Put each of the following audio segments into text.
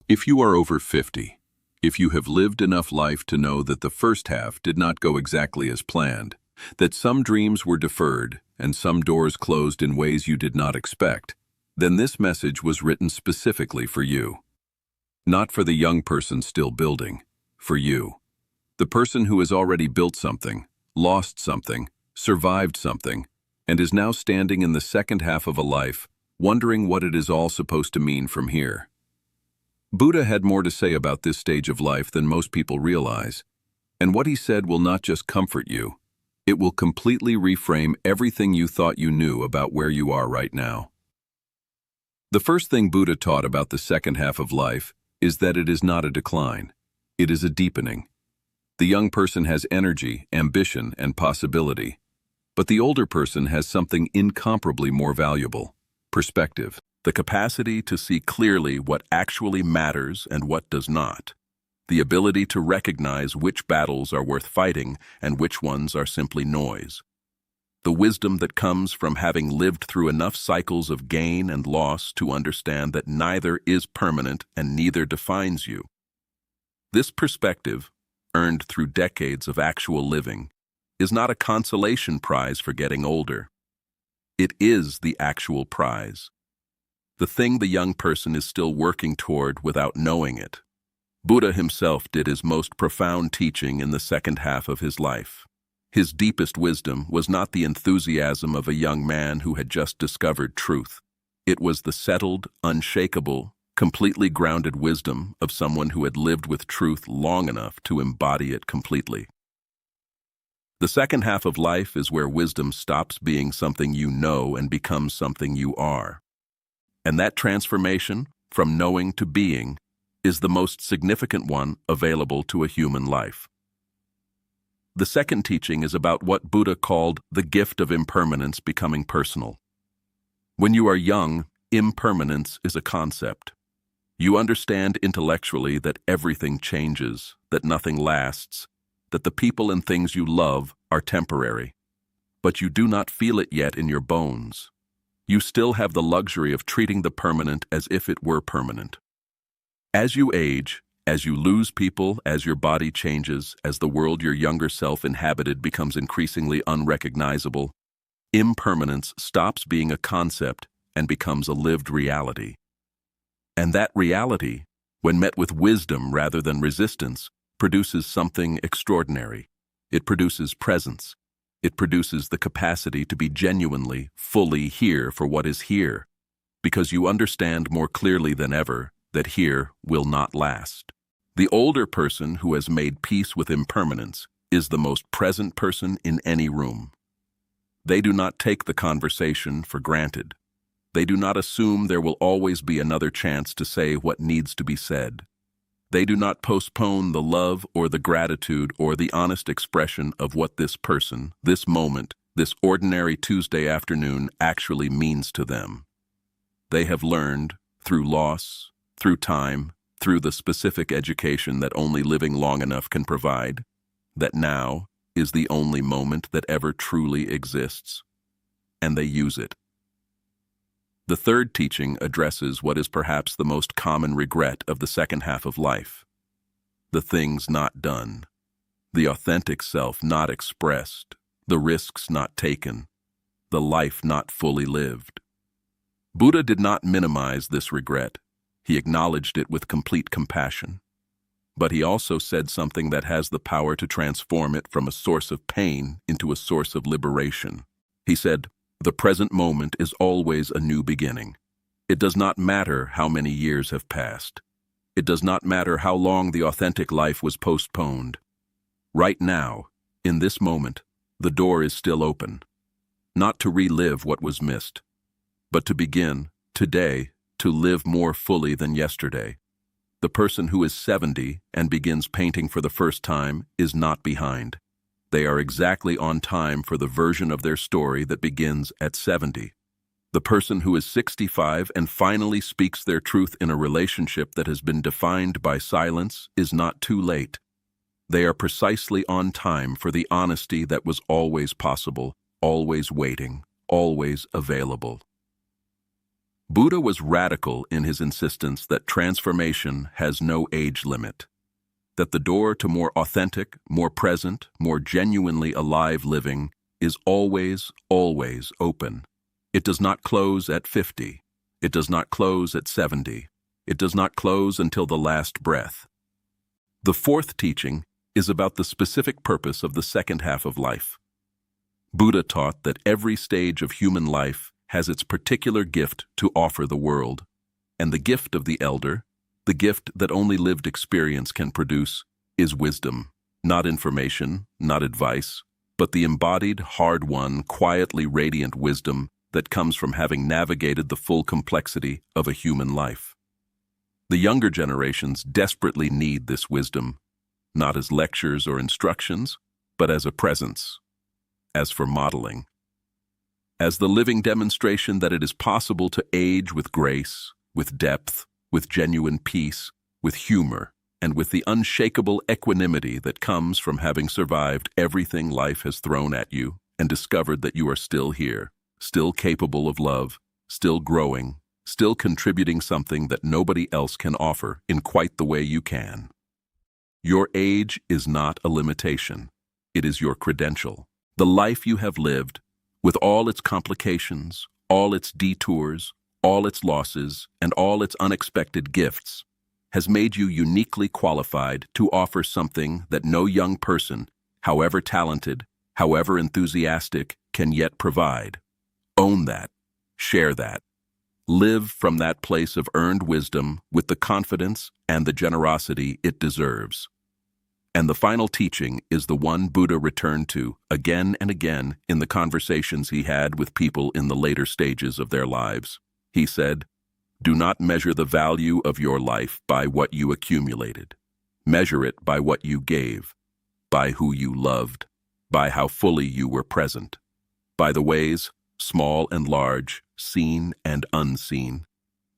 If you are over 50, if you have lived enough life to know that the first half did not go exactly as planned, that some dreams were deferred and some doors closed in ways you did not expect, then this message was written specifically for you. Not for the young person still building, for you. The person who has already built something, lost something, survived something, and is now standing in the second half of a life, wondering what it is all supposed to mean from here. Buddha had more to say about this stage of life than most people realize, and what he said will not just comfort you, it will completely reframe everything you thought you knew about where you are right now. The first thing Buddha taught about the second half of life is that it is not a decline, it is a deepening. The young person has energy, ambition, and possibility, but the older person has something incomparably more valuable: perspective. The capacity to see clearly what actually matters and what does not. The ability to recognize which battles are worth fighting and which ones are simply noise. The wisdom that comes from having lived through enough cycles of gain and loss to understand that neither is permanent and neither defines you. This perspective, earned through decades of actual living, is not a consolation prize for getting older. It is the actual prize. The thing the young person is still working toward without knowing it. Buddha himself did his most profound teaching in the second half of his life. His deepest wisdom was not the enthusiasm of a young man who had just discovered truth. It was the settled, unshakable, completely grounded wisdom of someone who had lived with truth long enough to embody it completely. The second half of life is where wisdom stops being something you know and becomes something you are. And that transformation, from knowing to being, is the most significant one available to a human life. The second teaching is about what Buddha called the gift of impermanence becoming personal. When you are young, impermanence is a concept. You understand intellectually that everything changes, that nothing lasts, that the people and things you love are temporary. But you do not feel it yet in your bones. You still have the luxury of treating the permanent as if it were permanent. As you age, as you lose people, as your body changes, as the world your younger self inhabited becomes increasingly unrecognizable, impermanence stops being a concept and becomes a lived reality. And that reality, when met with wisdom rather than resistance, produces something extraordinary. It produces presence. It produces the capacity to be genuinely, fully here for what is here, because you understand more clearly than ever that here will not last. The older person who has made peace with impermanence is the most present person in any room. They do not take the conversation for granted. They do not assume there will always be another chance to say what needs to be said. They do not postpone the love or the gratitude or the honest expression of what this person, this moment, this ordinary Tuesday afternoon actually means to them. They have learned, through loss, through time, through the specific education that only living long enough can provide, that now is the only moment that ever truly exists, and they use it. The third teaching addresses what is perhaps the most common regret of the second half of life: the things not done, the authentic self not expressed, the risks not taken, the life not fully lived. Buddha did not minimize this regret. He acknowledged it with complete compassion. But he also said something that has the power to transform it from a source of pain into a source of liberation. He said, "The present moment is always a new beginning. It does not matter how many years have passed. It does not matter how long the authentic life was postponed. Right now, in this moment, the door is still open, not to relive what was missed, but to begin, today, to live more fully than yesterday. The person who is 70 and begins painting for the first time is not behind. They are exactly on time for the version of their story that begins at 70. The person who is 65 and finally speaks their truth in a relationship that has been defined by silence is not too late. They are precisely on time for the honesty that was always possible, always waiting, always available. Buddha was radical in his insistence that transformation has no age limit, that the door to more authentic, more present, more genuinely alive living is always, always open. It does not close at 50. It does not close at 70. It does not close until the last breath. The fourth teaching is about the specific purpose of the second half of life. Buddha taught that every stage of human life has its particular gift to offer the world, and the gift of the elder, the gift that only lived experience can produce, is wisdom, not information, not advice, but the embodied, hard-won, quietly radiant wisdom that comes from having navigated the full complexity of a human life. The younger generations desperately need this wisdom, not as lectures or instructions, but as a presence, as for modeling, as the living demonstration that it is possible to age with grace, with depth, with genuine peace, with humor, and with the unshakable equanimity that comes from having survived everything life has thrown at you and discovered that you are still here, still capable of love, still growing, still contributing something that nobody else can offer in quite the way you can. Your age is not a limitation. It is your credential. The life you have lived, with all its complications, all its detours, all its losses, and all its unexpected gifts, has made you uniquely qualified to offer something that no young person, however talented, however enthusiastic, can yet provide. Own that. Share that. Live from that place of earned wisdom with the confidence and the generosity it deserves. And the final teaching is the one Buddha returned to again and again in the conversations he had with people in the later stages of their lives. He said, "Do not measure the value of your life by what you accumulated. Measure it by what you gave, by who you loved, by how fully you were present, by the ways, small and large, seen and unseen,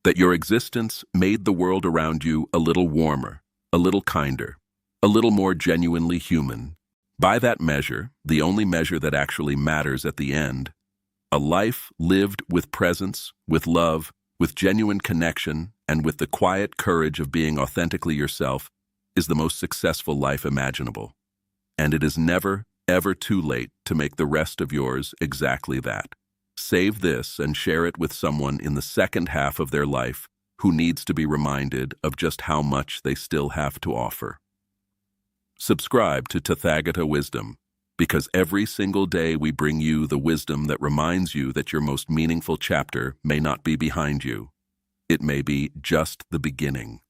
that your existence made the world around you a little warmer, a little kinder, a little more genuinely human. By that measure, the only measure that actually matters at the end, a life lived with presence, with love, with genuine connection, and with the quiet courage of being authentically yourself, is the most successful life imaginable. And it is never, ever too late to make the rest of yours exactly that. Save this and share it with someone in the second half of their life who needs to be reminded of just how much they still have to offer." Subscribe to Tathagata Wisdom, because every single day we bring you the wisdom that reminds you that your most meaningful chapter may not be behind you. It may be just the beginning.